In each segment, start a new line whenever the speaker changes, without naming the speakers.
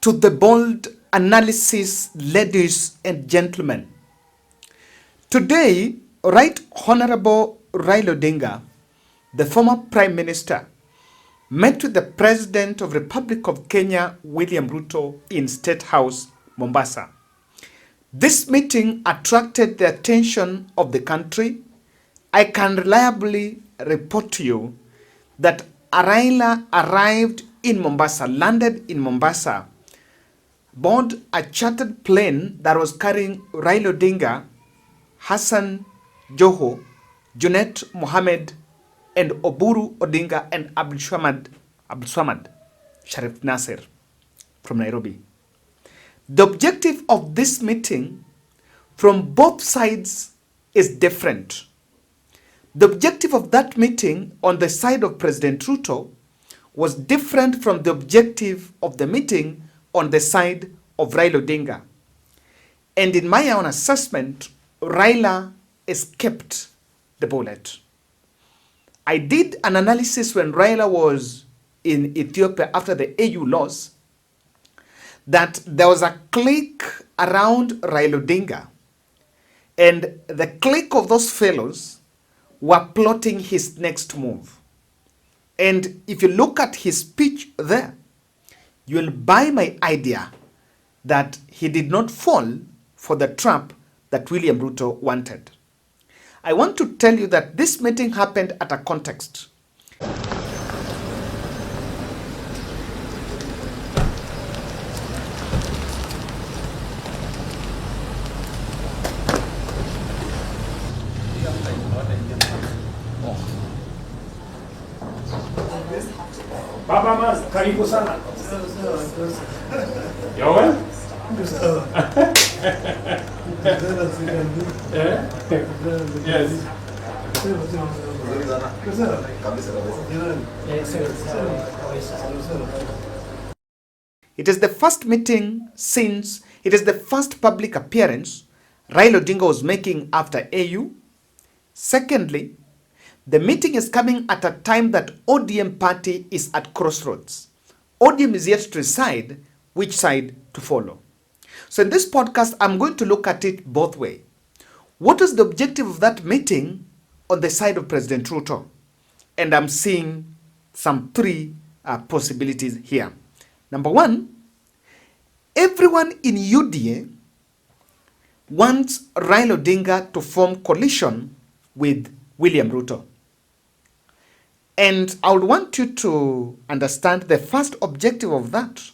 to the bold analysis, ladies and gentlemen. Today, Right Honorable Raila Odinga, the former Prime Minister, met with the President of the Republic of Kenya, William Ruto, in Statehouse, Mombasa. This meeting attracted the attention of the country. I can reliably report to you that Raila arrived in Mombasa, landed in Mombasa, board a chartered plane that was carrying Raila Odinga, Hassan Joho, Junet Mohammed, and Oburu Odinga and Abdul Swamad Sharif Nasser from Nairobi. The objective of this meeting from both sides is different. The objective of that meeting on the side of President Ruto was different from the objective of the meeting on the side of Raila Odinga. And in my own assessment, Raila escaped the bullet. I did an analysis when Raila was in Ethiopia after the AU loss, that there was a clique around Raila Odinga, and the clique of those fellows were plotting his next move. And if you look at his speech there, you'll buy my idea that he did not fall for the trap that William Ruto wanted. I want to tell you that this meeting happened at a context.
Baba Mas, karibu sana. Yowe? Yes.
It is the first meeting since, it is the first public appearance Raila Odinga was making after AU. Secondly, the meeting is coming at a time that ODM party is at crossroads. ODM is yet to decide which side to follow. So in this podcast, I'm going to look at it both ways. What is the objective of that meeting on the side of President Ruto? And I'm seeing some three possibilities here. Number one, everyone in UDA wants Raila Odinga to form coalition with William Ruto. And I would want you to understand the first objective of that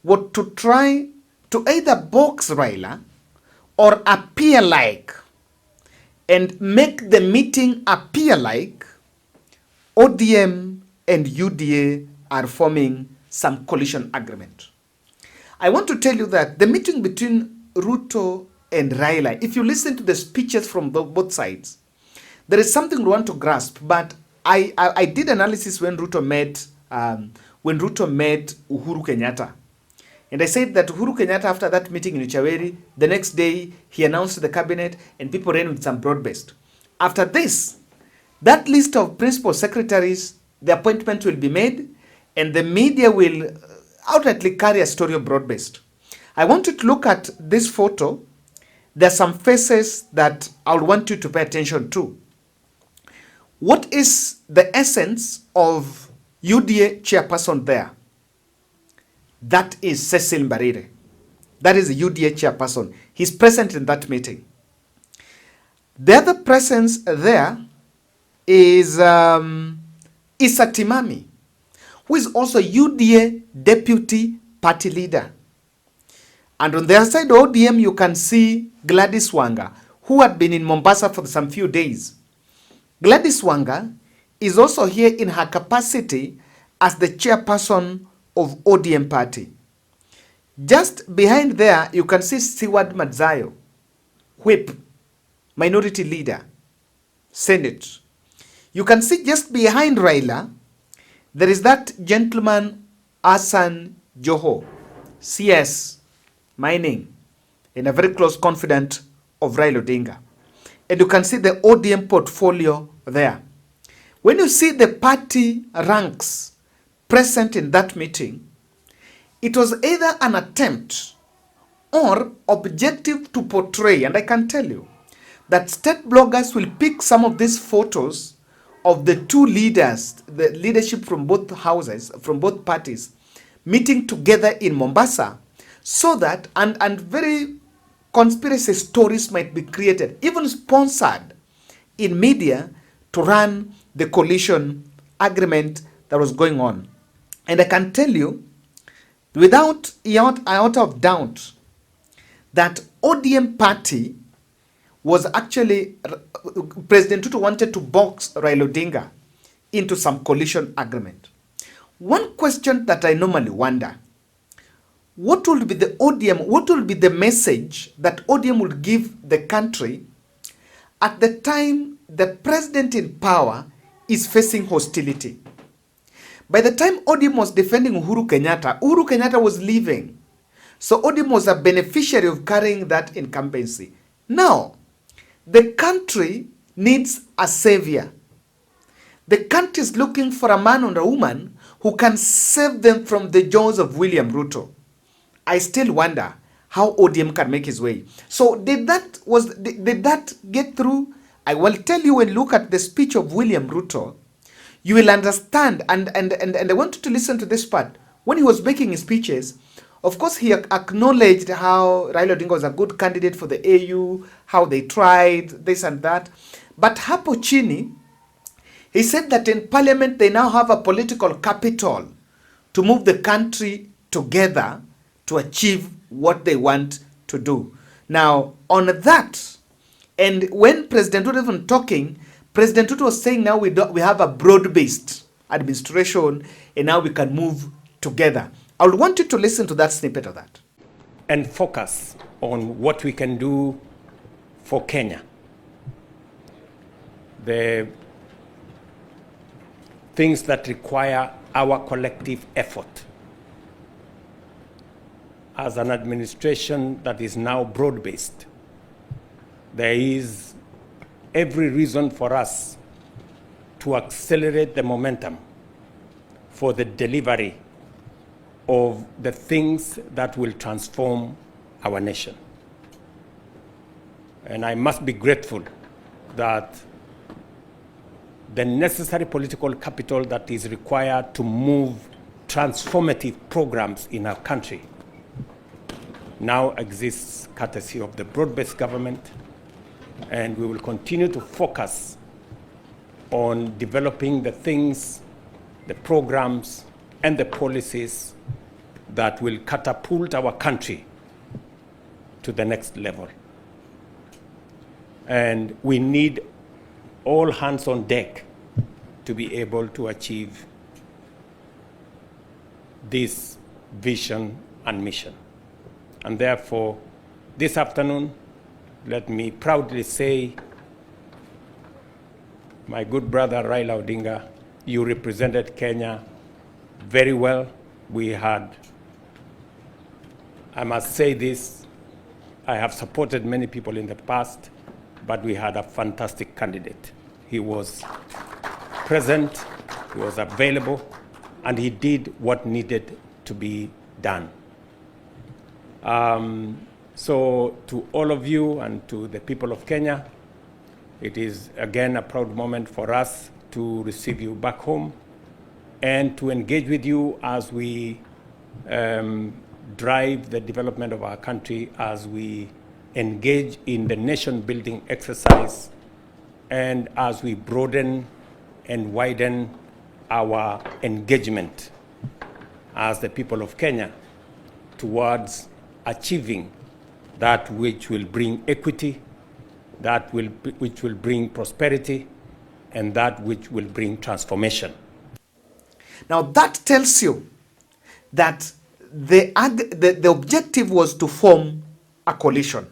was to try to either box Raila or appear like and make the meeting appear like ODM and UDA are forming some coalition agreement. I want to tell you that the meeting between Ruto and Raila, if you listen to the speeches from both sides, there is something we want to grasp, but I did analysis when Ruto met Uhuru Kenyatta. And I said that Uhuru Kenyatta, after that meeting in Uchaweri, the next day he announced the cabinet and people ran with some broad-based. After this, that list of principal secretaries, the appointment will be made and the media will outrightly carry a story of broad-based. I want you to look at this photo. There are some faces that I would want you to pay attention to. What is the essence of UDA chairperson there? That is Cecil Mbarire. That is the UDA chairperson. He's present in that meeting. The other presence there is Issa Timami, who is also UDA deputy party leader. And on the other side of ODM, you can see Gladys Wanga, who had been in Mombasa for some few days. Gladys Wanga is also here in her capacity as the chairperson of ODM party. Just behind there, you can see Seward Madzayo, whip, minority leader, Senate. You can see just behind Raila, there is that gentleman, Hassan Joho, CS, mining, and a very close confidant of Raila Odinga. And you can see the ODM portfolio there. When you see the party ranks present in that meeting, It was either an attempt or objective to portray, and I can tell you that state bloggers will pick some of these photos of the two leaders, the leadership from both houses, from both parties, meeting together in Mombasa, so that, and very conspiracy stories might be created, even sponsored in media, to run the coalition agreement that was going on. And I can tell you, without iota of doubt, that ODM party was actually, President Ruto wanted to box Raila Odinga into some coalition agreement. One question that I normally wonder, what will be the ODM, what will be the message that ODM will give the country at the time the president in power is facing hostility? By the time ODM was defending Uhuru Kenyatta was leaving. So ODM was a beneficiary of carrying that incumbency. Now, the country needs a savior. The country is looking for a man or a woman who can save them from the jaws of William Ruto. I still wonder how ODM can make his way. So did that get through? I will tell you, when you look at the speech of William Ruto, you will understand, and I want you to listen to this part. When he was making his speeches, of course, he acknowledged how Raila Odinga was a good candidate for the AU, how they tried, this and that. But hapo chini, he said that in parliament, they now have a political capital to move the country together to achieve what they want to do. Now, on that, and when President Ruto was talking, President Ruto was saying now we have a broad-based administration, and now we can move together. I would want you to listen to that snippet of that.
And focus on what we can do for Kenya. The things that require our collective effort. As an administration that is now broad-based, there is every reason for us to accelerate the momentum for the delivery of the things that will transform our nation. And I must be grateful that the necessary political capital that is required to move transformative programs in our country now exists courtesy of the broad-based government, and we will continue to focus on developing the things, the programs, and the policies that will catapult our country to the next level. And we need all hands on deck to be able to achieve this vision and mission. And therefore, this afternoon, let me proudly say, my good brother Raila Odinga, you represented Kenya very well. We had, I must say this, I have supported many people in the past, but we had a fantastic candidate. He was present, he was available, and he did what needed to be done. So to all of you and to the people of Kenya, it is again a proud moment for us to receive you back home and to engage with you as we drive the development of our country, as we engage in the nation-building exercise, and as we broaden and widen our engagement as the people of Kenya towards achieving that which will bring equity, which will bring prosperity, and that which will bring transformation.
Now that tells you that the objective was to form a coalition,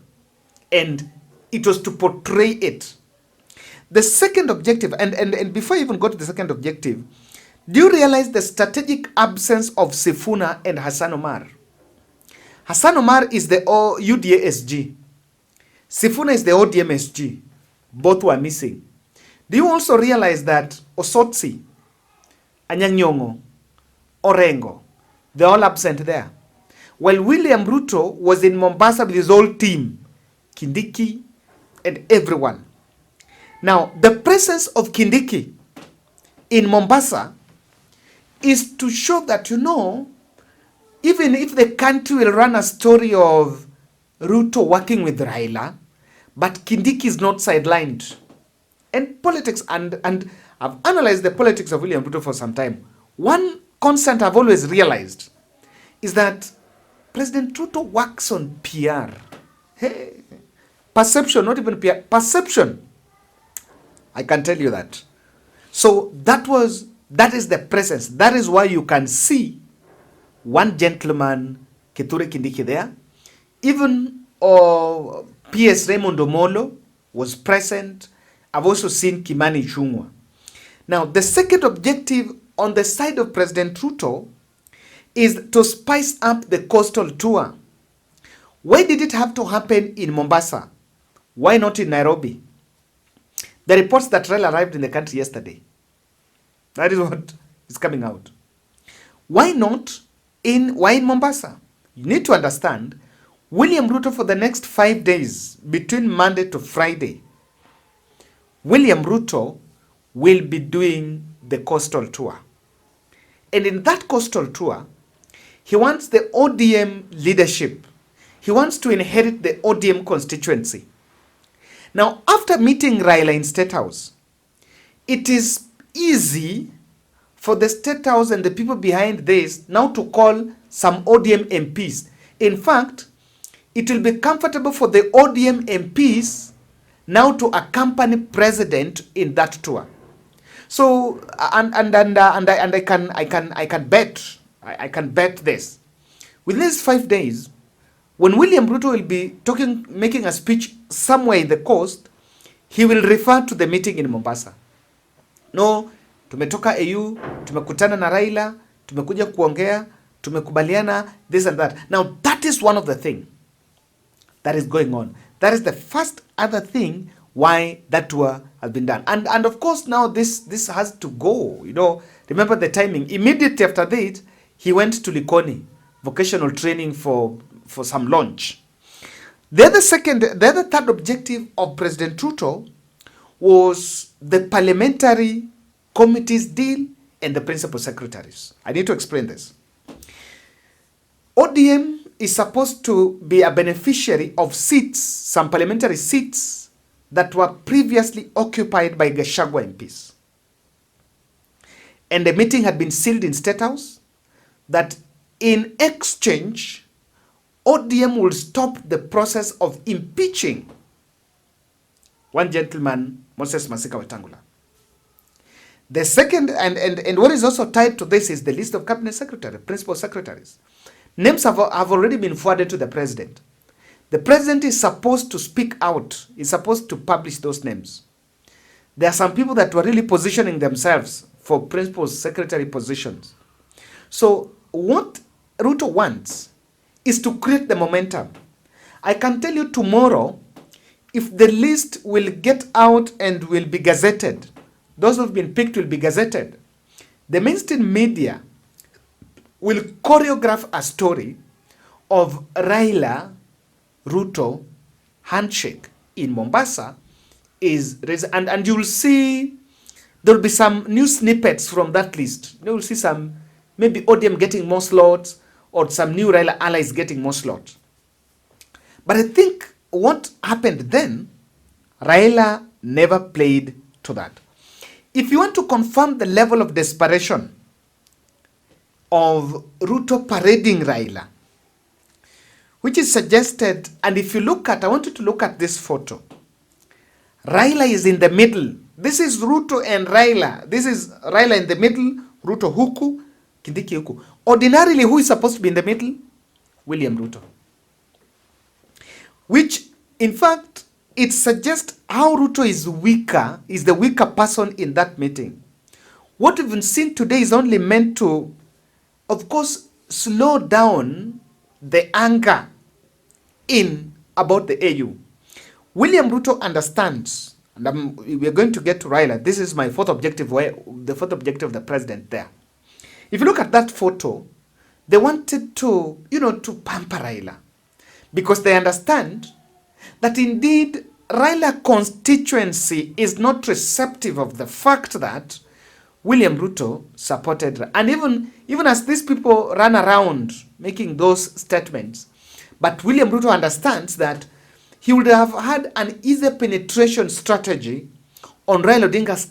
and it was to portray it. The second objective, and before I even go to the second objective, do you realize the strategic absence of Sifuna and Hassan Omar? Hassan Omar is the UDA SG. Sifuna is the ODM SG. Both were missing. Do you also realize that Osotsi, Anyang' Nyong'o, Orengo, they're all absent there? while William Ruto was in Mombasa with his whole team, Kindiki and everyone. Now, the presence of Kindiki in Mombasa is to show that, even if the country will run a story of Ruto working with Raila, but Kindiki is not sidelined. And politics, and I've analyzed the politics of William Ruto for some time. One constant I've always realized is that President Ruto works on PR. Hey, perception, not even PR, perception. I can tell you that. So that is the presence. That is why you can see one gentleman, Kithure Kindiki, there. Even PS Raymond Omolo was present. I've also seen Kimani Ichung'wah. Now, the second objective on the side of President Ruto is to spice up the coastal tour. Why did it have to happen in Mombasa? Why not in Nairobi? The reports that Raila arrived in the country yesterday. That is what is coming out. Why not in Mombasa? You need to understand, William Ruto for the next 5 days, between Monday to Friday, William Ruto will be doing the coastal tour. And in that coastal tour, he wants the ODM leadership. He wants to inherit the ODM constituency. Now, after meeting Raila in Statehouse, it is easy for the Statehouse and the people behind this now to call some ODM MPs. In fact, it will be comfortable for the ODM MPs now to accompany president in that tour. So, I can bet this. Within these 5 days, when William Ruto will be making a speech somewhere in the coast, he will refer to the meeting in Mombasa. No, tumetoka AU, tumekutana na Raila, tumekuja kuongea, tumekubaliana, this and that. Now, that is one of the things that is going on. That is the first other thing why that tour has been done. And of course, now this has to go. Remember the timing. Immediately after that, he went to Likoni, vocational training for some launch. The other third objective of President Ruto was the parliamentary committees deal and the principal secretaries. I need to explain this. ODM is supposed to be a beneficiary of seats, some parliamentary seats that were previously occupied by Gachagua MPs. And the meeting had been sealed in Statehouse that in exchange, ODM will stop the process of impeaching one gentleman, Moses Masika Wetangula. The second, and what is also tied to this is the list of cabinet secretary, principal secretaries. Names have already been forwarded to the president. The president is supposed to speak out, is supposed to publish those names. There are some people that were really positioning themselves for principal secretary positions. So what Ruto wants is to create the momentum. I can tell you tomorrow, if the list will get out and will be gazetted, those who have been picked will be gazetted, the mainstream media will choreograph a story of Raila Ruto handshake in Mombasa and you will see there will be some new snippets from that list. You will see some maybe ODM getting more slots or some new Raila allies getting more slots. But I think what happened then, Raila never played to that. If you want to confirm the level of desperation of Ruto parading Raila, which is suggested, and if you look at, I want you to look at this photo. Raila is in the middle. This is Ruto and Raila. This is Raila in the middle, Ruto huku, Kindiki huku. Ordinarily, who is supposed to be in the middle? William Ruto. Which, in fact, it suggests how Ruto is weaker, is the weaker person in that meeting. What we've been seen today is only meant to, of course, slow down the anger about the AU. William Ruto understands, and we are going to get to Raila. This is my fourth objective, the fourth objective of the president there. If you look at that photo, they wanted to, to pamper Raila, because they understand that indeed Raila constituency is not receptive of the fact that William Ruto supported, and even as these people run around making those statements, but William Ruto understands that he would have had an easier penetration strategy on Raila Odinga's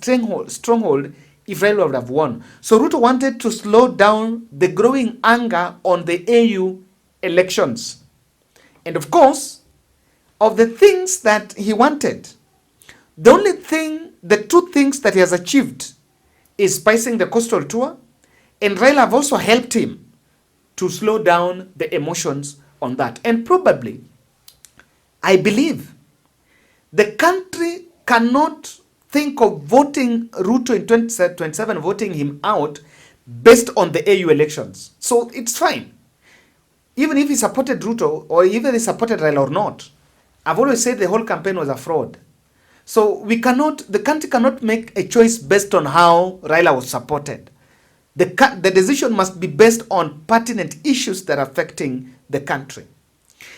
stronghold if Raila would have won. So Ruto wanted to slow down the growing anger on the AU elections. And of course, of the things that he wanted, the two things that he has achieved is spicing the coastal tour, and Raila have also helped him to slow down the emotions on that. And probably, I believe, the country cannot think of voting Ruto in 2027, voting him out based on the AU elections. So it's fine. Even if he supported Ruto, or even he supported Raila or not, I've always said the whole campaign was a fraud. So the country cannot make a choice based on how Raila was supported. The decision must be based on pertinent issues that are affecting the country.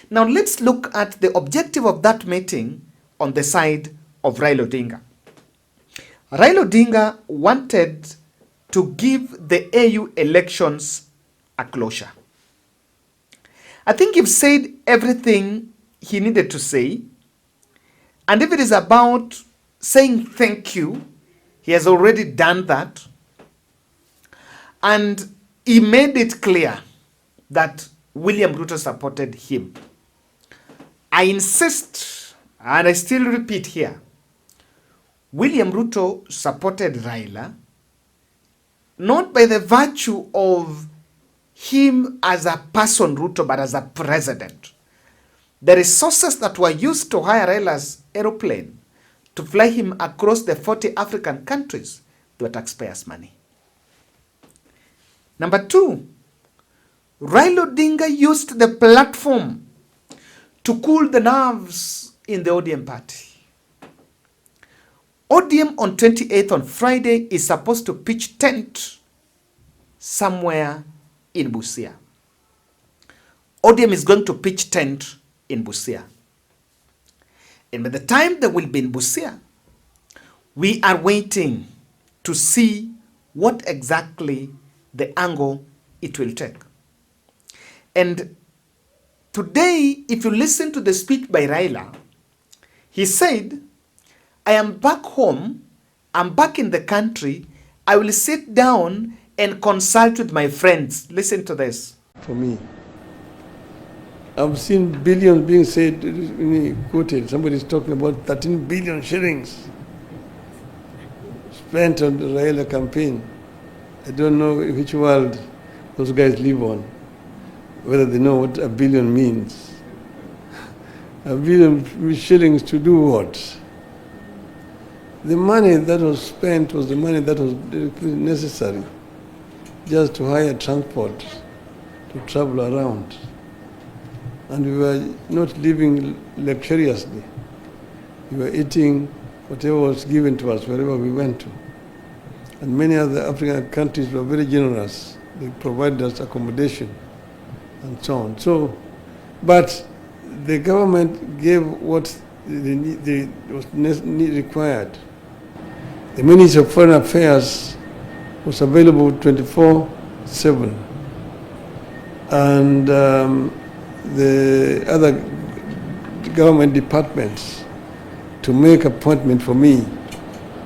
Now let's look at the objective of that meeting on the side of Raila Odinga. Raila Odinga wanted to give the AU elections a closure. I think he's said everything he needed to say. And if it is about saying thank you, he has already done that. And he made it clear that William Ruto supported him. I insist, and I still repeat here, William Ruto supported Raila not by the virtue of him as a person, Ruto, but as a president. The resources that were used to hire Raila's aeroplane to fly him across the 40 African countries, they were taxpayers' money. Number two, Raila Odinga used the platform to cool the nerves in the ODM party. ODM on 28th, on Friday, is supposed to pitch tent somewhere in Busia. ODM is going to pitch tent in Busia. And by the time they will be in Busia, we are waiting to see what exactly the angle it will take. And today, if you listen to the speech by Raila, he said, I am back home, I'm back in the country, I will sit down and consult with my friends. Listen to this.
For me, I've seen billions being said, quoted, somebody's talking about 13 billion shillings spent on the Raila campaign. I don't know which world those guys live on, whether they know what a billion means. A billion shillings to do what? The money that was spent was the money that was necessary just to hire transport, to travel around. And we were not living luxuriously. We were eating whatever was given to us wherever we went to. And many other African countries were very generous. They provided us accommodation and so on. So, but the government gave what was required. The Ministry of Foreign Affairs was available 24/7. And the other government departments to make appointment for me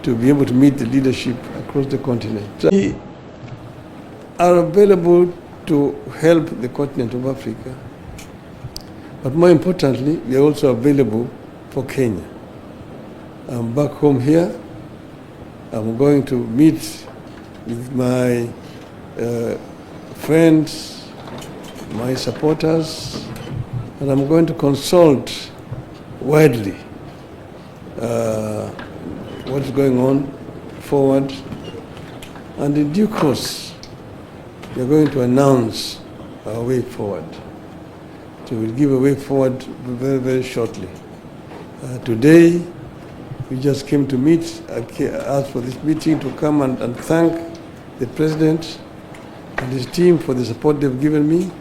to be able to meet the leadership across the continent. So we are available to help the continent of Africa, but more importantly, we are also available for Kenya. I'm back home here. I'm going to meet with my friends, my supporters, and I'm going to consult widely what's going on forward. And in due course, we're going to announce our way forward. So we'll give a way forward very, very shortly. Today, we just came to meet, asked for this meeting to come and thank the President and his team for the support they've given me,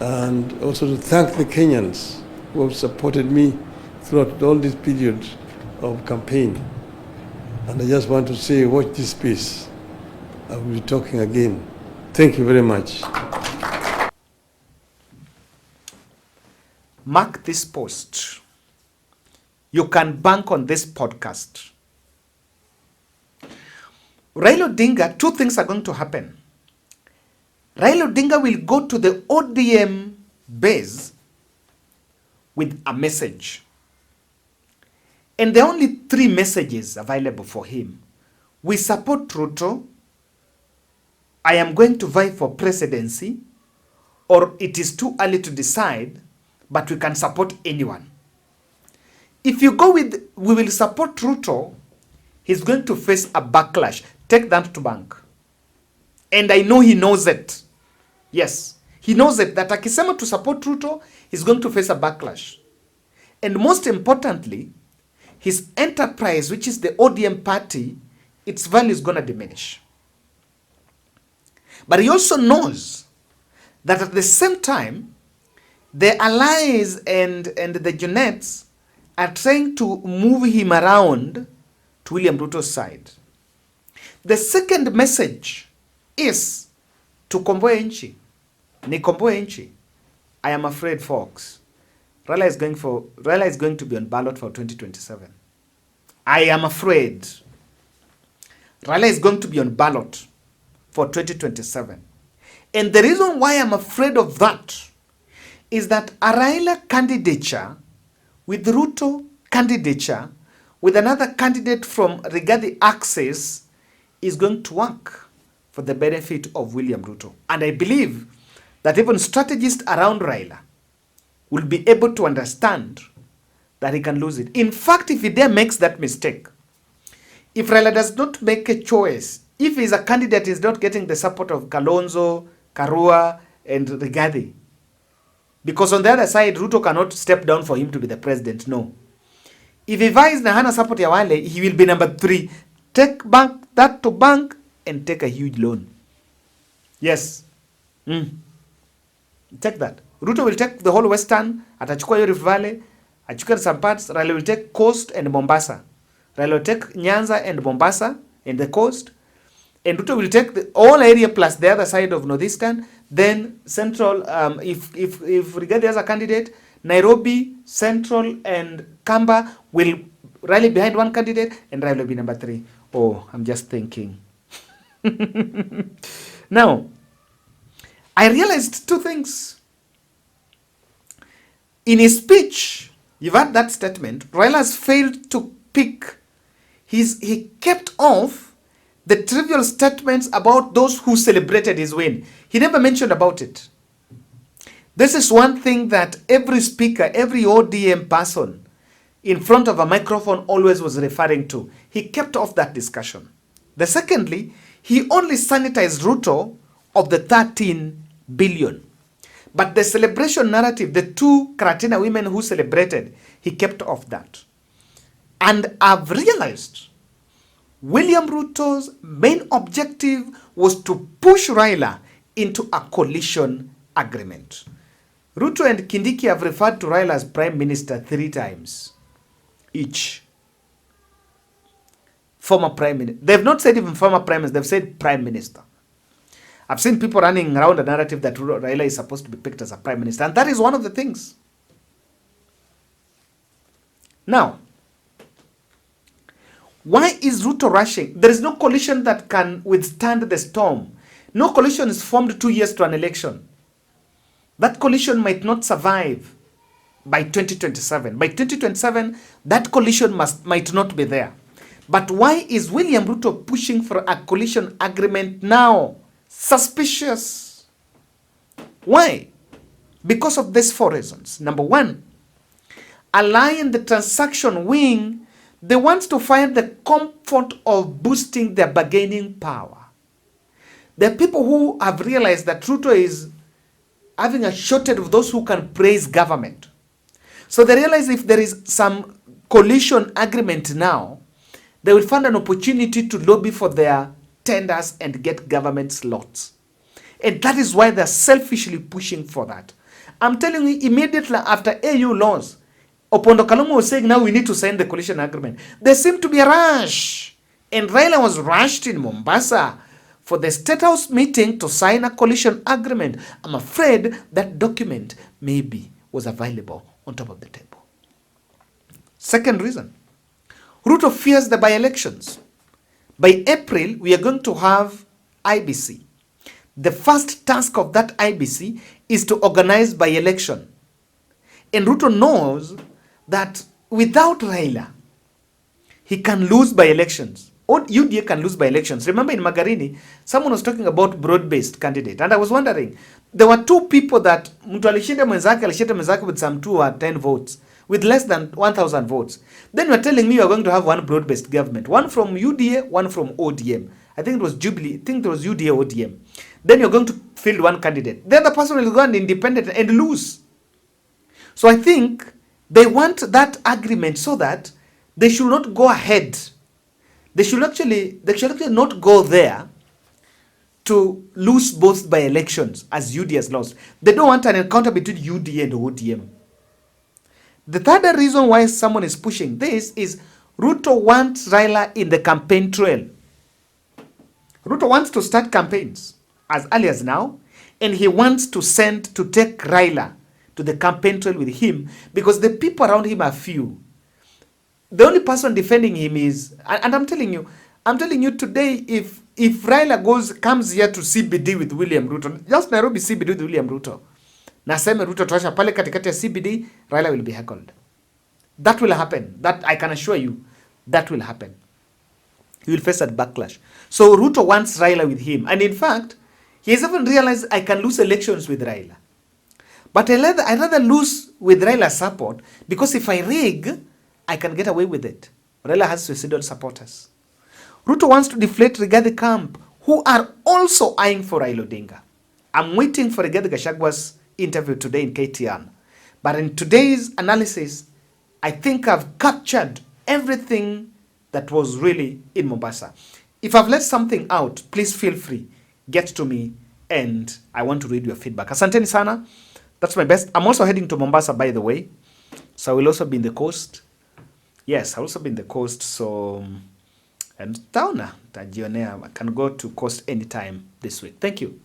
and also to thank the Kenyans who have supported me throughout all this period of campaign. And I just want to say, watch this space. I will be talking again. Thank you very much.
Mark this post. You can bank on this podcast. Raila Odinga, two things are going to happen. Raila Odinga will go to the ODM base with a message. And there are only 3 messages available for him. We support Ruto. I am going to vie for presidency. Or it is too early to decide, but we can support anyone. If you go with, we will support Ruto, he's going to face a backlash. Take that to bank. And I know he knows it. Yes, he knows it, that akisema to support Ruto, he's going to face a backlash. And most importantly, his enterprise, which is the ODM party, its value is going to diminish. But he also knows that at the same time, the allies and the Junettes are trying to move him around to William Ruto's side. The second message is to komboe nchi. Ni komboe nchi. I am afraid, folks. Raila is going to be on ballot for 2027. I am afraid. Raila is going to be on ballot for 2027. And the reason why I'm afraid of that is that a Raila candidature with Ruto candidature with another candidate from Rigathi axis is going to work for the benefit of William Ruto. And I believe that even strategists around Raila will be able to understand that he can lose it. In fact, if he dare makes that mistake, if Raila does not make a choice, if he's a candidate is not getting the support of Kalonzo, Karua, and Rigathi, because on the other side, Ruto cannot step down for him to be the president, no. If he vies na hana support ya wale, he will be number 3. Take that to bank and take a huge loan. Yes. Take that. Ruto will take the whole Western, atachukua hiyo Rift Valley, achukua some parts. Raila will take Coast and Mombasa. Raila will take Nyanza and Mombasa and the Coast. And Ruto will take the all area plus the other side of Northeastern. Then Central, if Rigathi has a candidate, Nairobi, Central, and Kamba will rally behind one candidate, and Raila will be number 3. Oh, I'm just thinking. Now, I realized 2 things. In his speech, you've heard that statement, Raila has failed to pick. He kept off the trivial statements about those who celebrated his win. He never mentioned about it. This is one thing that every speaker, every ODM person in front of a microphone always was referring to. He kept off that discussion. The secondly, he only sanitized Ruto of the 13 billion. But the celebration narrative, the 2 Karatina women who celebrated, he kept off that. And I've realized William Ruto's main objective was to push Raila into a coalition agreement. Ruto and Kindiki have referred to Raila as Prime Minister 3 times each. Former Prime Minister. They've not said even former Prime Minister, they've said Prime Minister. I've seen people running around a narrative that Raila is supposed to be picked as a Prime Minister, and that is one of the things. Now, why is Ruto rushing? There is no coalition that can withstand the storm. No coalition is formed 2 years to an election. That coalition might not survive by 2027. By 2027, that coalition might not be there. But why is William Ruto pushing for a coalition agreement now? Suspicious. Why? Because of these 4 reasons. Number 1, align the transaction wing. They want to find the comfort of boosting their bargaining power. There are people who have realized that Ruto is having a shortage of those who can praise government. So they realize if there is some coalition agreement now, they will find an opportunity to lobby for their tenders and get government slots. And that is why they're selfishly pushing for that. I'm telling you, immediately after AU laws, Opondo Kalongo was saying, now we need to sign the coalition agreement. There seemed to be a rush. And Raila was rushed in Mombasa for the Statehouse meeting to sign a coalition agreement. I'm afraid that document maybe was available on top of the table. Second reason, Ruto fears the by-elections. By April, we are going to have IBC. The first task of that IBC is to organize by-election. And Ruto knows that without Raila, he can lose by-elections. Or UDA can lose by-elections. Remember in Magarini, someone was talking about broad-based candidate. And I was wondering, there were two people that mtu alishinda mwenzake with some 2 or 10 votes, with less than 1,000 votes. Then you're telling me you're going to have one broad-based government. One from UDA, one from ODM. I think it was Jubilee. I think it was UDA ODM. Then you're going to field one candidate. The other person will go and independent and lose. So I think they want that agreement so that they should not go ahead. They should actually not go there to lose both by elections as UDA has lost. They don't want an encounter between UDA and ODM. The third reason why someone is pushing this is Ruto wants Raila in the campaign trail. Ruto wants to start campaigns as early as now, and he wants to take Raila to the campaign trail with him because the people around him are few. The only person defending him is, and I'm telling you today, if Raila comes here to CBD with William Ruto, just Nairobi CBD with William Ruto, naseme Ruto tosha pale katikati ya CBD, Raila will be heckled. That will happen. That I can assure you, that will happen. He will face that backlash. So Ruto wants Raila with him, and in fact, he has even realized I can lose elections with Raila. But I'd rather lose with Raila's support because if I rig, I can get away with it. Raila has suicidal supporters. Ruto wants to deflate Rigathi camp, who are also eyeing for Raila Odinga. I'm waiting for Rigathi Gachagwa's interview today in KTN. But in today's analysis, I think I've captured everything that was really in Mombasa. If I've left something out, please feel free. Get to me and I want to read your feedback. Asanteni sana. That's my best. I'm also heading to Mombasa, by the way. So I will also be in the coast. Yes, I'll also be in the coast. So, and Tauna, Tajionea, I can go to coast anytime this week. Thank you.